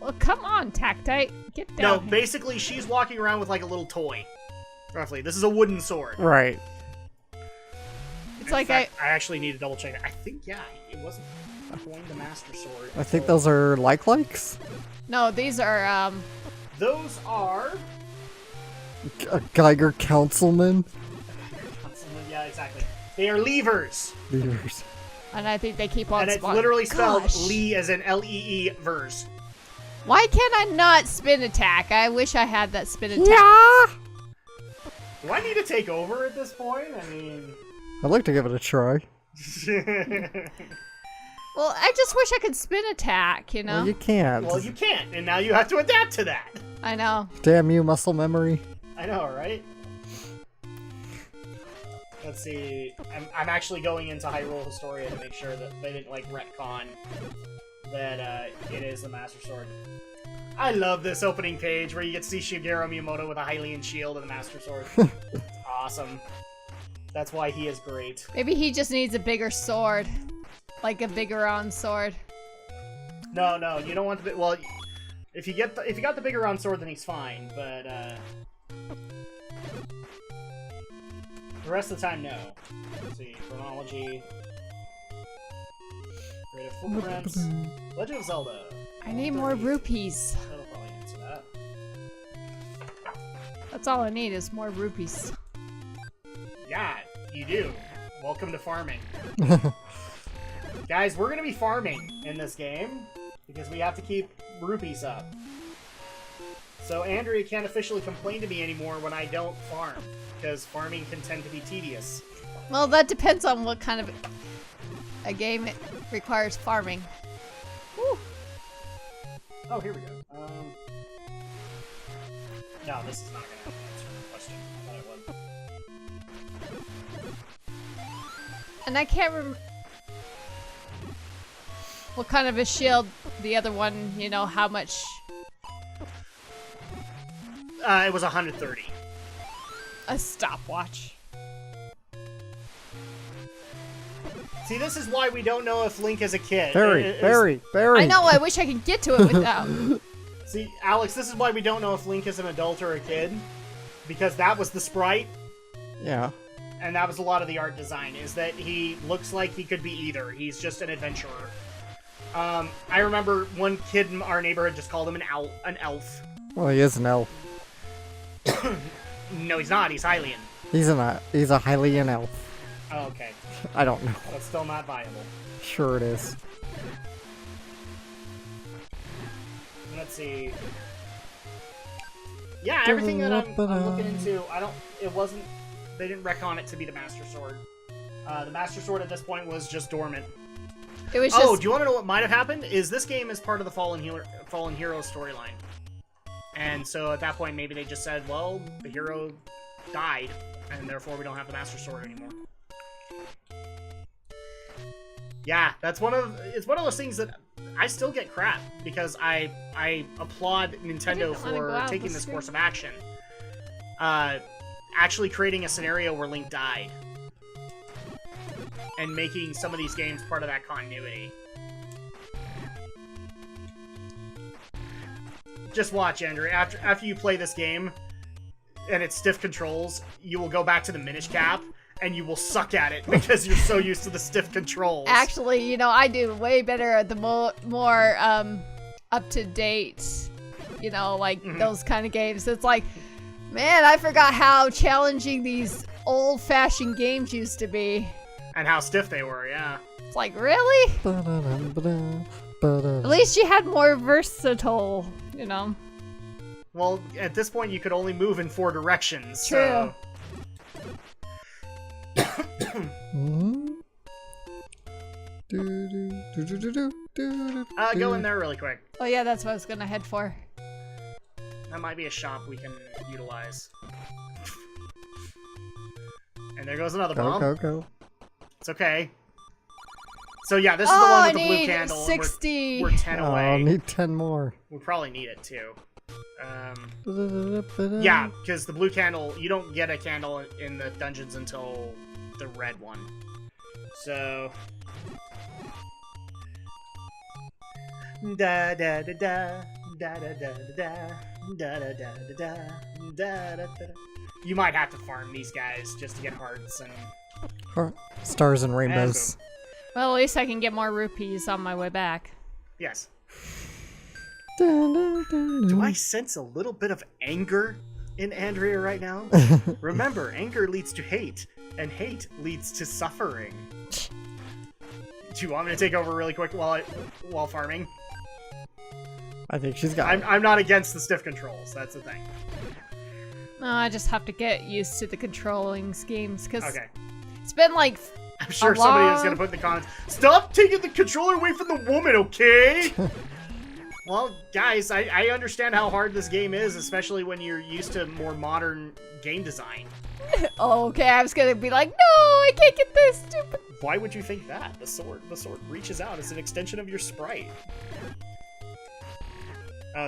Oh, come on, Tactite. Get down. No, here. basically, she's walking around with like a little toy. Roughly. This is a wooden sword. Right. It's like I actually need to double check it. I think, yeah, it wasn't coined the Master Sword. I think those are likes. No, these are, Those are... A Geiger Councilman. Yeah, exactly. They are levers. Leaders. and I think they keep on And it's spawning. literally spelled Gosh. Lee as in L-E-E verse. Why can't I not spin attack? I wish I had that spin attack. Yeah. Do I need to take over at this point? I mean... I'd like to give it a try. Well, I just wish I could spin attack, you know? Well, you can't. Well, you can't, and now you have to adapt to that. I know. Damn you, muscle memory. I know, right? Let's see. I'm actually going into Hyrule Historia to make sure that they didn't, like, retcon that it is the Master Sword. I love this opening page where you get to see Shigeru Miyamoto with a Hylian shield and a Master Sword. It's awesome. That's why he is great. Maybe he just needs a bigger sword. Like a bigger round sword. No, you don't want the well. If you got the bigger round sword, then he's fine. But the rest of the time, no. Let's see, chronology, creative footprints, Legend of Zelda. I need more rupees. That'll probably answer that. That's all I need is more rupees. Yeah, you do. Welcome to farming. Guys, we're gonna be farming in this game because we have to keep rupees up. So Andrea can't officially complain to me anymore when I don't farm, because farming can tend to be tedious. Well, that depends on what kind of a game it requires farming. Woo. Oh, here we go. No, this is not gonna answer the question. I thought it would. And I can't remember what kind of a shield the other one, you know, how much. It was 130. A stopwatch. See, this is why we don't know if Link is a kid. Very. I know, I wish I could get to it without. See, Alex, this is why we don't know if Link is an adult or a kid. Because that was the sprite, Yeah. and that was a lot of the art design, is that he looks like he could be either. He's just an adventurer. I remember one kid in our neighborhood just called him an elf. Well, he is an elf. No, he's not. He's Hylian. He's a Hylian elf. Oh, okay. I don't know. That's still not viable. Sure it is. Let's see. Yeah, everything that I'm looking into, they didn't retcon it to be the Master Sword. The Master Sword at this point was just dormant. It was Oh, just. do you want to know what might have happened? Is this game is part of the Fallen Hero storyline. And so at that point, maybe they just said, well, the hero died, and therefore we don't have the Master Sword anymore. Yeah, it's one of those things that I still get crap, because I applaud Nintendo for taking this course of action. Actually creating a scenario where Link died. And making some of these games part of that continuity. Just watch, Andrea. After you play this game, and it's stiff controls, you will go back to the Minish Cap, and you will suck at it because you're so used to the stiff controls. Actually, you know, I do way better at the more up-to-date, you know, like those kind of games. It's like, man, I forgot how challenging these old-fashioned games used to be. And how stiff they were, yeah. It's like, really? At least you had more versatile, you know. Well, at this point, you could only move in 4 directions. True. Go in there really quick. Oh yeah, that's what I was gonna head for. That might be a shop we can utilize. And there goes another bomb. Go. It's okay. So yeah, this is the one with the blue I need candle. 60. We're 10 away. I'll need 10 more. We probably need it too. Yeah, because the blue candle, you don't get a candle in the dungeons until the red one. So... Da da da da Da da da da da da da da da da da. You might have to farm these guys just to get hearts and Stars and rainbows. Well, at least I can get more rupees on my way back. yes. Do Do I sense a little bit of anger in Andrea right now? Remember, anger leads to hate, and hate leads to suffering. Do you want me to take over really quick while farming? I think she's got it. I'm not against the stiff controls. That's the thing. No, I just have to get used to the controlling schemes because Okay. it's been like I'm sure somebody is going to put in the comments, stop taking the controller away from the woman, okay? Well, guys, I understand how hard this game is, especially when you're used to more modern game design. oh, okay, I was gonna be like, no, I can't get this stupid. Why would you think that? The sword reaches out as an extension of your sprite.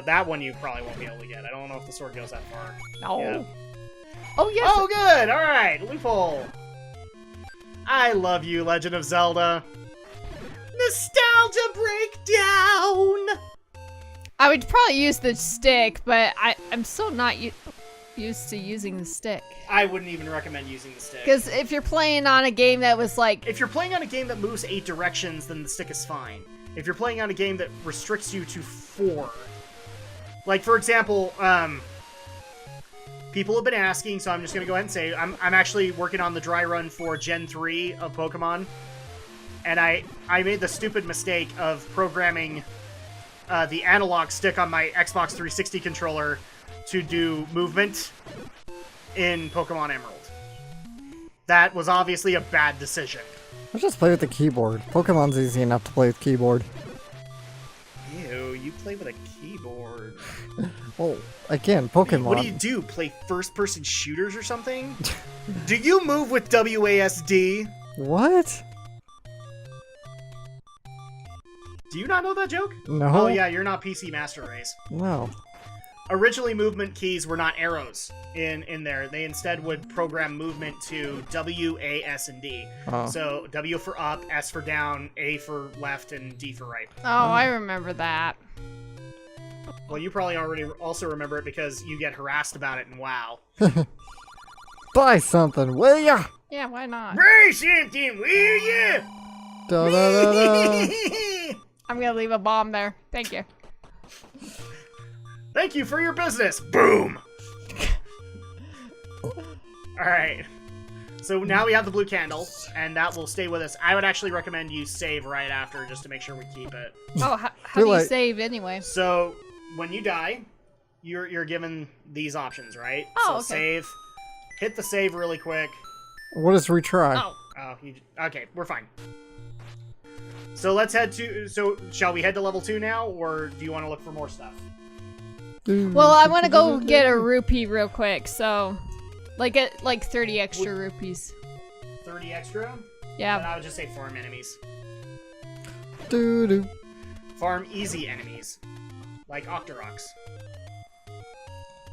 That one you probably won't be able to get. I don't know if the sword goes that far. No. Yeah. Oh yes. Oh, good. All right, loophole. I love you, Legend of Zelda. Nostalgia breakdown. I would probably use the stick, but I'm still not used to using the stick. I wouldn't even recommend using the stick. Because if you're playing on a game that was like... If you're playing on a game that moves 8 directions, then the stick is fine. If you're playing on a game that restricts you to 4... Like, for example, people have been asking, so I'm just going to go ahead and say, I'm actually working on the dry run for Gen 3 of Pokemon. And I made the stupid mistake of programming the analog stick on my Xbox 360 controller to do movement in Pokemon Emerald. That was obviously a bad decision. I just play with the keyboard. Pokemon's easy enough to play with keyboard. Ew, you play with a keyboard. Well, again, Pokemon. What do? Play first-person shooters or something? Do you move with WASD? What? Do you not know that joke? No. Oh yeah, you're not PC Master Race. No. Originally, movement keys were not arrows in there. They instead would program movement to W, A, S, and D. Oh. So W for up, S for down, A for left, and D for right. Oh, I remember that. Well, you probably already also remember it because you get harassed about it in WoW. Buy something, will ya? Yeah, why not? Buy something, will ya? Da da da da. I'm gonna leave a bomb there. Thank you. Thank you for your business. Boom. Alright. So now we have the blue candle, and that will stay with us. I would actually recommend you save right after, just to make sure we keep it. Oh, how do you like- save anyway? So, when you die, you're given these options, right? Oh, so okay. save. Hit the save really quick. What is retry? Oh, Oh, okay, we're fine. So let's head to... So, shall we head to level 2 now, or do you want to look for more stuff? well, I want to go get a rupee real quick, so get like 30 extra rupees. 30 extra? Then Yeah. I would just say farm enemies. Doo doo. Farm easy enemies. Like Octoroks.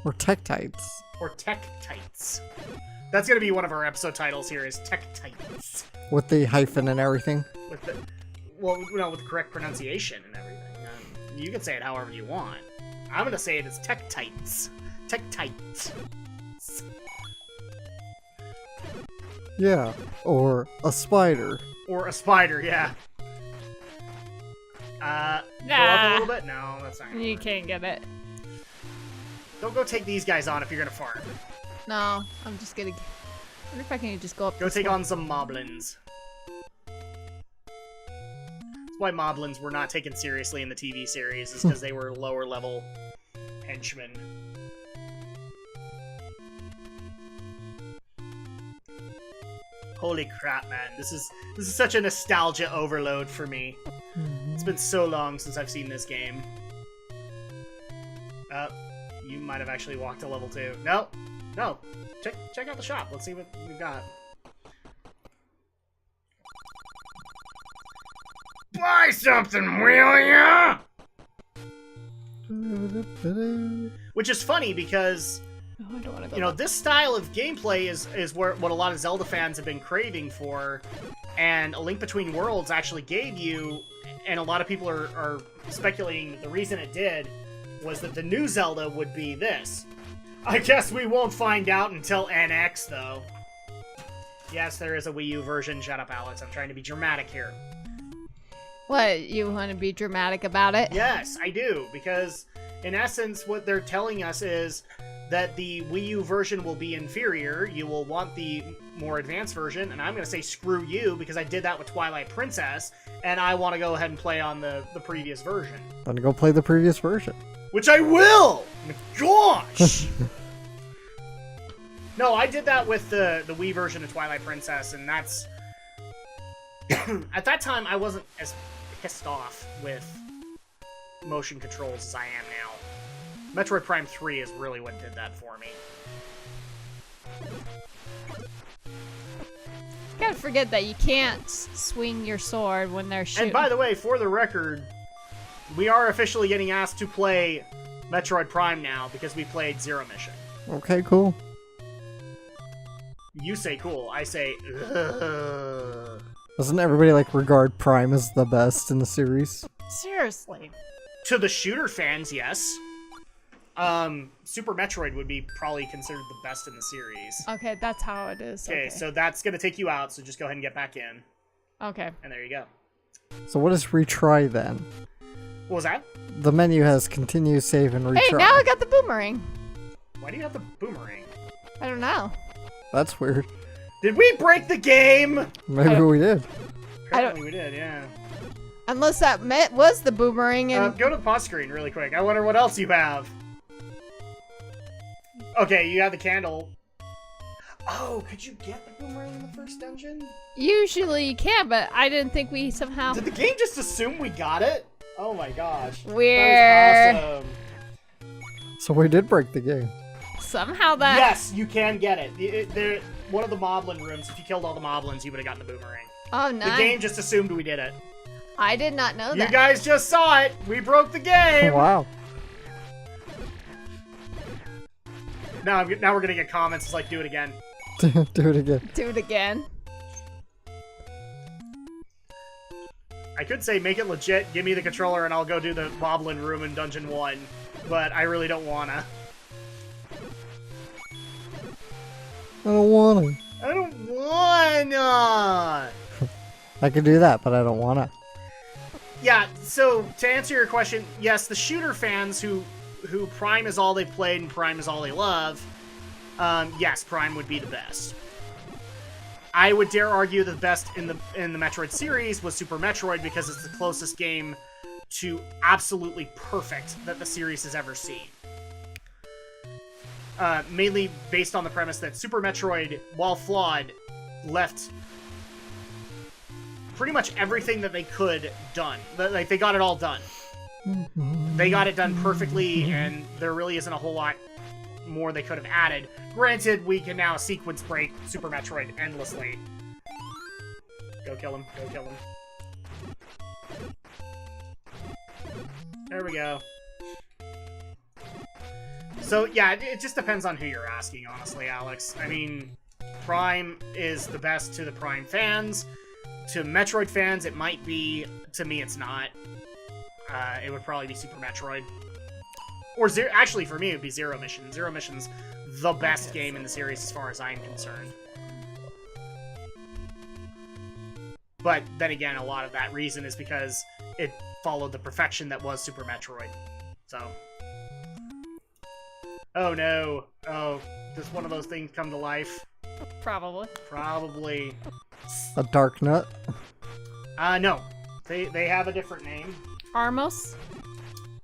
Or Tektites. Or Tektites. That's gonna be one of our episode titles here, is Tektites. With the hyphen and everything. With the... Well, no, with the correct pronunciation and everything. You can say it however you want. I'm gonna say it as Tektites. Tektites. Yeah. Or a spider. Or a spider, yeah. Go up a little bit? No, that's not gonna You work. can't get it. Don't go take these guys on if you're gonna farm. No, I'm just gonna... I wonder if I can just go up Go this take way. on some moblins. That's why moblins were not taken seriously in the TV series, is because they were lower level henchmen. Holy crap, man. This is such a nostalgia overload for me. It's been so long since I've seen this game. You might have actually walked to level 2. No. No. Check out the shop. Let's see what we've got. Buy something, will ya? Which is funny because, Oh, I don't want to go. you know, this style of gameplay is what a lot of Zelda fans have been craving for, and A Link Between Worlds actually gave you, and a lot of people are speculating that the reason it did was that the new Zelda would be this. I guess we won't find out until NX, though. Yes, there is a Wii U version. Shut up, Alex. I'm trying to be dramatic here. What, you want to be dramatic about it? Yes, I do, because in essence, what they're telling us is that the Wii U version will be inferior. You will want the more advanced version, and I'm going to say screw you, because I did that with Twilight Princess, and I want to go ahead and play on the previous version. Then go play the previous version. Which I will! Gosh! No, I did that with the Wii version of Twilight Princess, and that's... At that time, I wasn't as pissed off with motion controls as I am now. Metroid Prime 3 is really what did that for me. You gotta forget that you can't swing your sword when they're shooting. And by the way, for the record, we are officially getting asked to play Metroid Prime now because we played Zero Mission. Okay, cool. You say cool, I say ugh. Doesn't everybody like regard Prime as the best in the series? Seriously. To the shooter fans, yes. Super Metroid would be probably considered the best in the series. Okay, that's how it is. Okay, so that's gonna take you out, so just go ahead and get back in. Okay. And there you go. So what is retry then? What was that? The menu has continue, save, and retry. Hey, now I got the boomerang. Why do you have the boomerang? I don't know. That's weird. Did we break the game? Maybe we did. Apparently we did, yeah. Unless that was the boomerang and... Go to the pause screen really quick. I wonder what else you have. Okay, you have the candle. Oh, could you get the boomerang in the first dungeon? Usually you can, but I didn't think we somehow... Did the game just assume we got it? Oh my gosh. Weird. That was awesome. So we did break the game. Somehow that... Yes, you can get it. One of the Moblin rooms, if you killed all the Moblins, you would have gotten the boomerang. Oh, nice. The game just assumed we did it. I did not know that. You guys just saw it. We broke the game. Wow. Now we're gonna get comments. It's like, do it again. Do it again. Do it again. I could say make it legit. Give me the controller and I'll go do the Moblin room in Dungeon 1. But I really don't wanna. I don't wanna. I don't wanna. I could do that, but I don't wanna. Yeah, so to answer your question, yes, the shooter fans who Prime is all they've played and Prime is all they love, yes, Prime would be the best. I would dare argue that the best in the Metroid series was Super Metroid because it's the closest game to absolutely perfect that the series has ever seen. Mainly based on the premise that Super Metroid, while flawed, left pretty much everything that they could done. Like, they got it all done. They got it done perfectly, and there really isn't a whole lot more they could have added. Granted, we can now sequence break Super Metroid endlessly. Go kill him. Go kill him. There we go. So, yeah, it just depends on who you're asking, honestly, Alex. I mean, Prime is the best to the Prime fans. To Metroid fans, it might be. To me, it's not. It would probably be Super Metroid. Or actually, for me, it would be Zero Mission. Zero Mission's the best game in the series as far as I'm concerned. But then again, a lot of that reason is because it followed the perfection that was Super Metroid. So... Oh no. Oh, does one of those things come to life? Probably. Probably. A dark nut? No. They have a different name. Armos?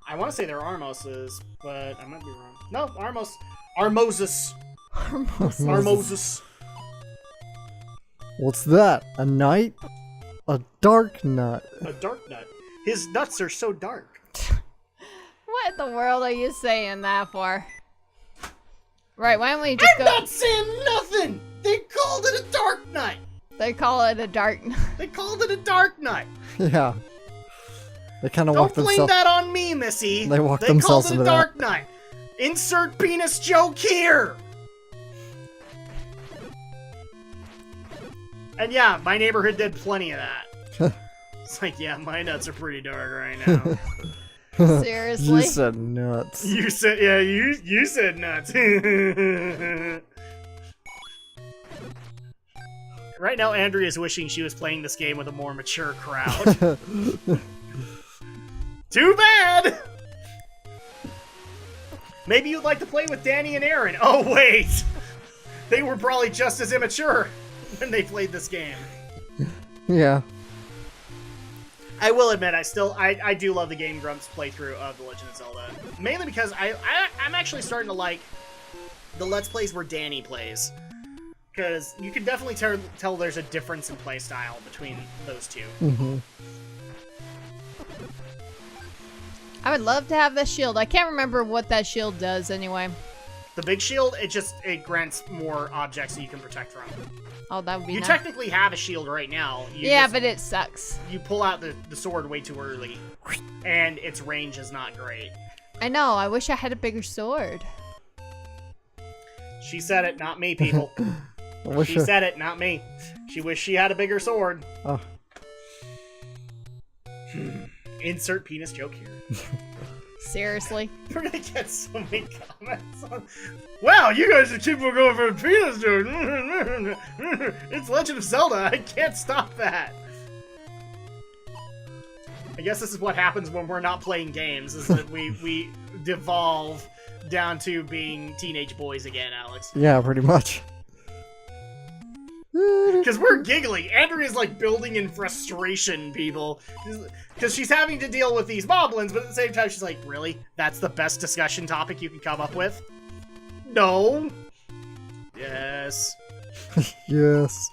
I want to say they're Armoses, but I might be wrong. No, Armos. Armosus. Armosus. What's that? A knight? A dark nut. A dark nut. His nuts are so dark. What in the world are you saying that for? Right, why don't we just I'm not saying nothing! They called it a dark nut! They call it a dark... They called it a dark nut! Yeah. They kind of Don't walk blame themselves. that on me, Missy! They walk themselves called it into a that. dark nut! Insert penis joke here! And yeah, my neighborhood did plenty of that. It's like, yeah, my nuts are pretty dark right now. Seriously? You said nuts. You said, yeah, you said nuts. Right now, Andrea's wishing she was playing this game with a more mature crowd. Too bad! Maybe you'd like to play with Danny and Aaron. Oh, wait! They were probably just as immature when they played this game. Yeah. I will admit, I do love the Game Grumps playthrough of The Legend of Zelda. Mainly because I'm actually starting to like the Let's Plays where Danny plays. Because you can definitely tell there's a difference in playstyle between those two. Mm-hmm. I would love to have that shield. I can't remember what that shield does anyway. The big shield, it grants more objects that you can protect from. Oh, that would be You nice. technically have a shield right now. But it sucks. You pull out the sword way too early, and its range is not great. I know. I wish I had a bigger sword. She said it, not me, people. She said it, not me. She wished she had a bigger sword. Oh. Insert penis joke here. Seriously? We're gonna get so many comments on... Wow, you guys are keep on going for a penis joke. It's Legend of Zelda. I can't stop that. I guess this is what happens when we're not playing games, is that we devolve down to being teenage boys again, Alex. Yeah, pretty much. Because we're giggling. Andrea's like building in frustration, people. Because she's having to deal with these moblins, but at the same time she's like, really? That's the best discussion topic you can come up with? No. Yes. Yes.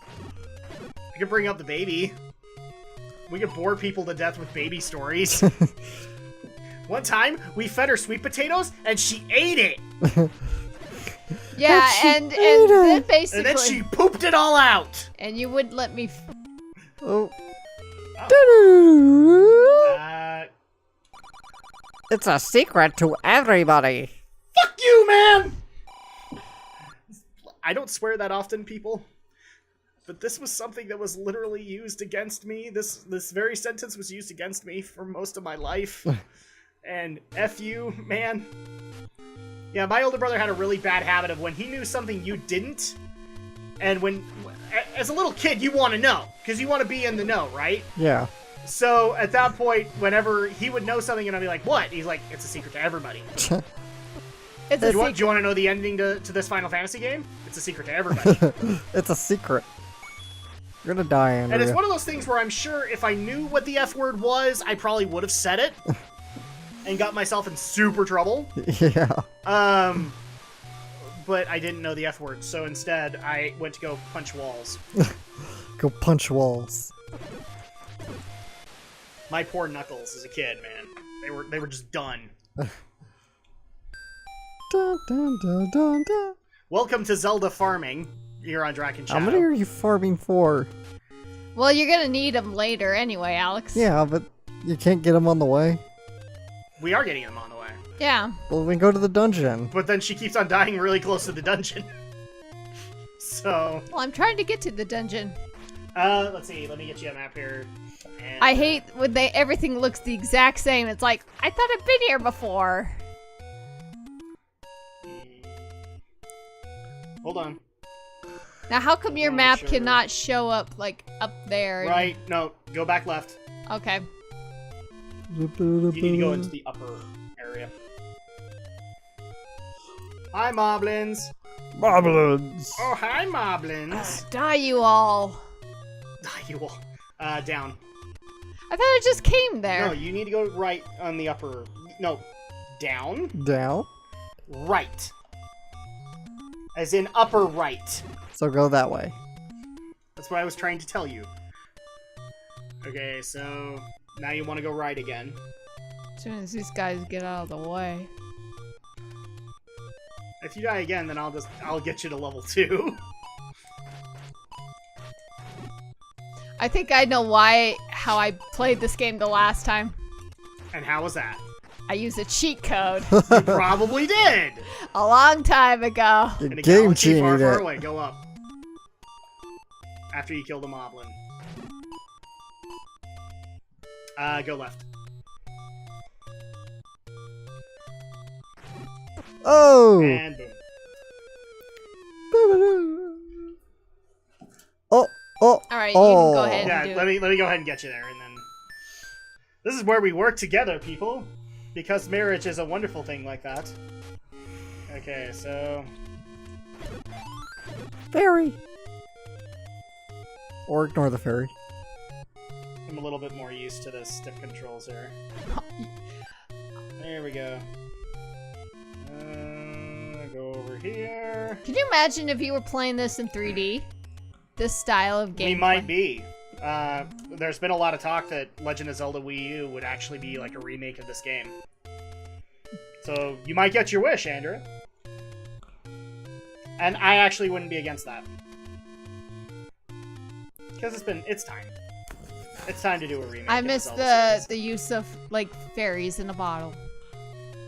We could bring up the baby. We could bore people to death with baby stories. One time, we fed her sweet potatoes, and she ate it! Yeah, and then basically... And then she pooped it all out! And you wouldn't let me... Oh. Uh, It's a secret to everybody. fuck you, man! I don't swear that often, people. But this was something that was literally used against me. This very sentence was used against me for most of my life. And F you, man. Yeah, my older brother had a really bad habit of when he knew something you didn't, and as a little kid, you want to know, because you want to be in the know, right? Yeah. So, at that point, whenever he would know something and I'd be like, what? He's like, it's a secret to everybody. It's a Do you secret. want to know the ending to this Final Fantasy game? It's a secret to everybody. It's a secret. You're gonna die, Andrea. And it's one of those things where I'm sure if I knew what the F word was, I probably would have said it. And got myself in super trouble. Yeah. But I didn't know the F word, so instead I went to go punch walls. Go punch walls. My poor knuckles as a kid, man. They were just done. Dun, dun, dun, dun, dun. Welcome to Zelda farming. Here on Drak How many Shadow. are you farming for? Well, you're gonna need them later anyway, Alex. Yeah, but you can't get them on the way. We are getting them on the way. Yeah. Well, we go to the dungeon. But then she keeps on dying really close to the dungeon. So, Well, I'm trying to get to the dungeon. let's see. Let me get you a map here. And, I hate when everything looks the exact same. It's like, I thought I'd been here before. Hold on. Now, how come your Oh, map sure. cannot show up, like, up there? Right. No. Go back left. Okay. You need to go into the upper area. Hi, Moblins. Moblins. Oh, hi, Moblins. Die, you all. You will. Down. I thought it just came there. No, you need to go right on the upper. No, down. Down. Right. As in upper right. So go that way. That's what I was trying to tell you. Okay, so now you want to go right again. As soon as these guys get out of the way. If you die again, then I'll get you to level 2. I think I know how I played this game the last time. And how was that? I used a cheat code You probably did. a long time ago. You In a game galaxy far, cheated far it. away. Go up. After you kill the moblin. Go left. Oh! And boom. Oh! All right, you can go ahead. Yeah, Do let it. me go ahead and get you there, and then this is where we work together, people, because marriage is a wonderful thing like that. Okay, so Fairy! Or ignore the fairy. I'm a little bit more used to the stick controls here. There we go. Go over here. Can you imagine if you were playing this in 3D? This style of game. We might be. There's been a lot of talk that Legend of Zelda Wii U would actually be like a remake of this game. So you might get your wish, Andrea. And I actually wouldn't be against that. Because it's time. It's time to do a remake. I of miss Zelda series. the use of like fairies in a bottle.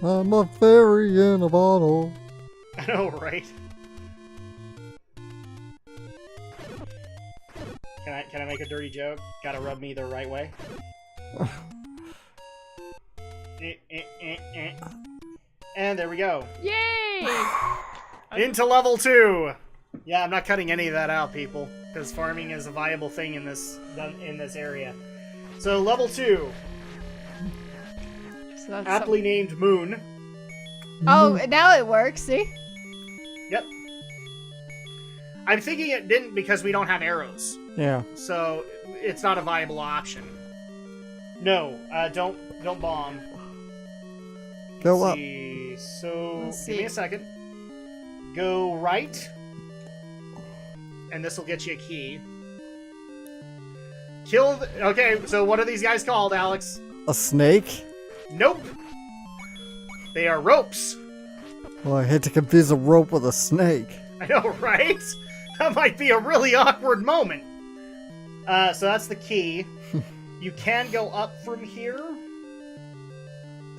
I'm a fairy in a bottle. I know, right? Can I make a dirty joke? Gotta rub me the right way. And there we go. Yay! Into level 2. Yeah, I'm not cutting any of that out, people, because farming is a viable thing in this area. So level 2, So that's aptly named Moon. Oh, now it works. See? Yep. I'm thinking it didn't because we don't have arrows, Yeah. so it's not a viable option. No, don't bomb. Go Let's up. see. So Let's give me see. a second. Go right, and this will get you a key. Kill. Okay, so what are these guys called, Alex? A snake? Nope. They are ropes. Well, I hate to confuse a rope with a snake. I know, right? That might be a really awkward moment. So that's the key. You can go up from here,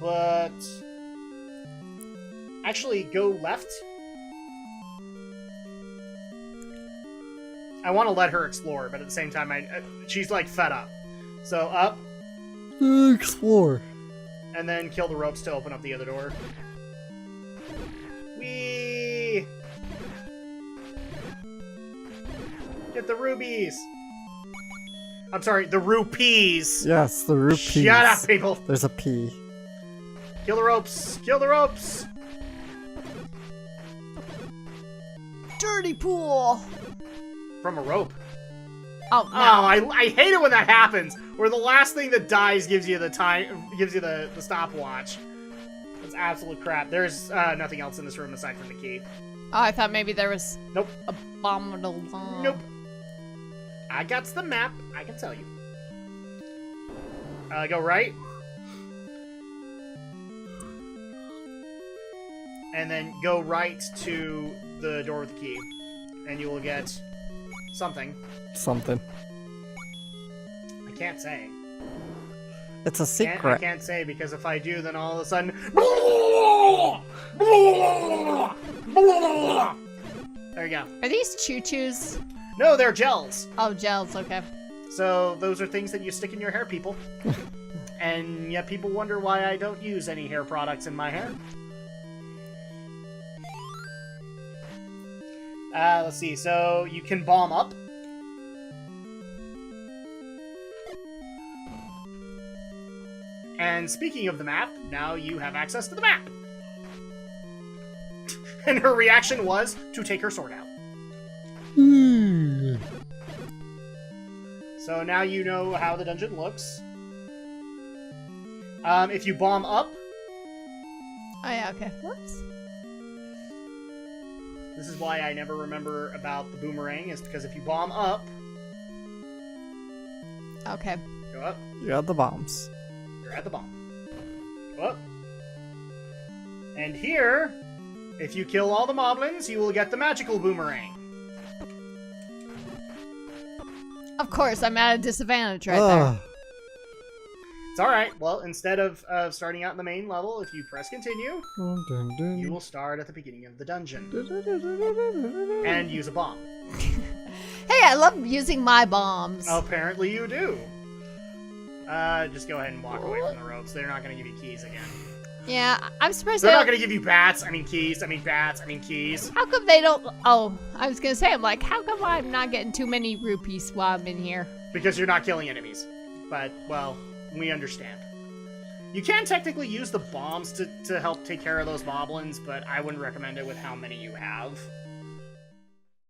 but actually go left. I want to let her explore, but at the same time, she's like fed up. So up, Explore. and then kill the ropes to open up the other door. Whee! Get the rubies! I'm sorry, the rupees! Yes, the rupees. Shut up, people! There's a P. Kill the ropes! Kill the ropes! Dirty pool. From a rope. Oh, Oh, no. I hate it when that happens! Where the last thing that dies gives you the time, gives you the stopwatch. That's absolute crap. There's nothing else in this room aside from the key. Oh, I thought maybe there was Nope. abominable. Nope. I got the map, I can tell you. Go right. And then go right to the door with the key. And you will get something. Something. I can't say. It's a I secret. can't say because if I do, then all of a sudden... There you go. Are these choo-choos? No, they're gels. Oh, gels. Okay. So those are things that you stick in your hair, people. And yet people wonder why I don't use any hair products in my hair. Let's see. So you can bomb up. And speaking of the map, now you have access to the map. And her reaction was to take her sword out. So now you know how the dungeon looks. If you bomb up, Oh, yeah. Okay. Whoops. this is why I never remember about the boomerang, is because if you bomb up, Okay. go up, You got the bombs. you're at the bomb. Go up. And here, if you kill all the moblins, you will get the magical boomerang. Of course, I'm at a disadvantage right there. It's alright. Well, instead of starting out in the main level, if you press continue, you will start at the beginning of the dungeon. And use a bomb. Hey, I love using my bombs. Apparently you do. Just go ahead and walk away from the ropes. They're not going to give you keys again. Yeah, I'm surprised They're they not don't... gonna give you bats, I mean keys, I mean bats, I mean keys. How come they don't... Oh, I was gonna say, I'm like, how come I'm not getting too many rupees while I'm in here? Because you're not killing enemies. But, well, we understand. You can technically use the bombs to help take care of those moblins, but I wouldn't recommend it with how many you have.